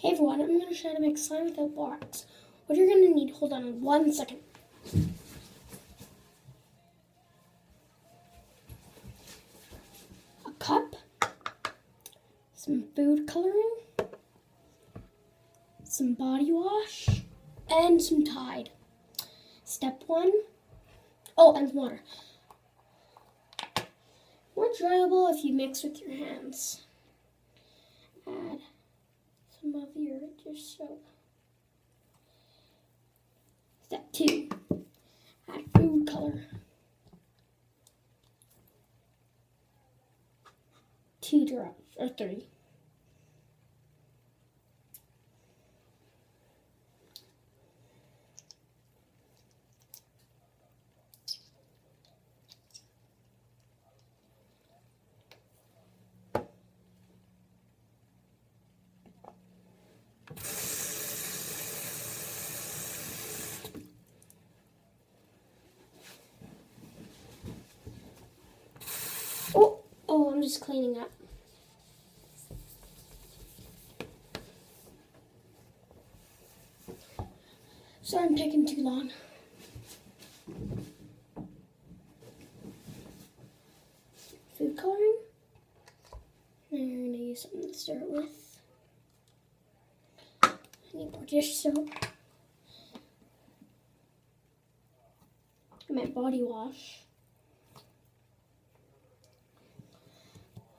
Hey everyone, I'm going to show you how to make slime without borax. What you're going to need, hold on 1 second. A cup, some food coloring, some body wash, and some Tide. Step 1, and water. More dryable if you mix with your hands. Add some of your soap. Step 2, add food color. 2 drops, or 3. I'm just cleaning up. Sorry I'm taking too long. Food coloring. And you're going to use something to stir it with. I need more dish soap. My body wash.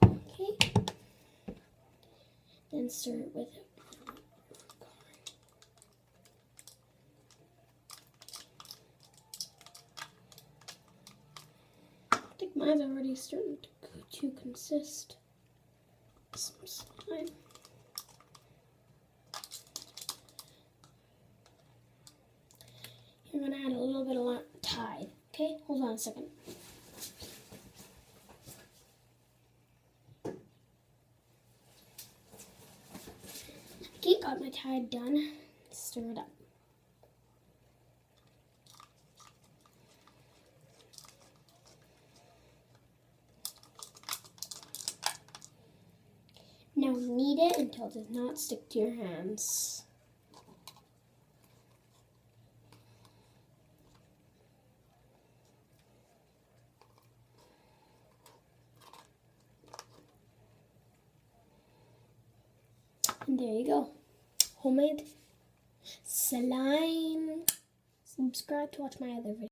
Okay. Then stir it with it. I think mine's already starting to consist. Some slime. You're going to add a little bit of Tide. Okay, hold on a second. Okay, got my Tide done. Stir it up. Now knead it until it does not stick to your hands. And there you go. Homemade slime. Subscribe to watch my other videos.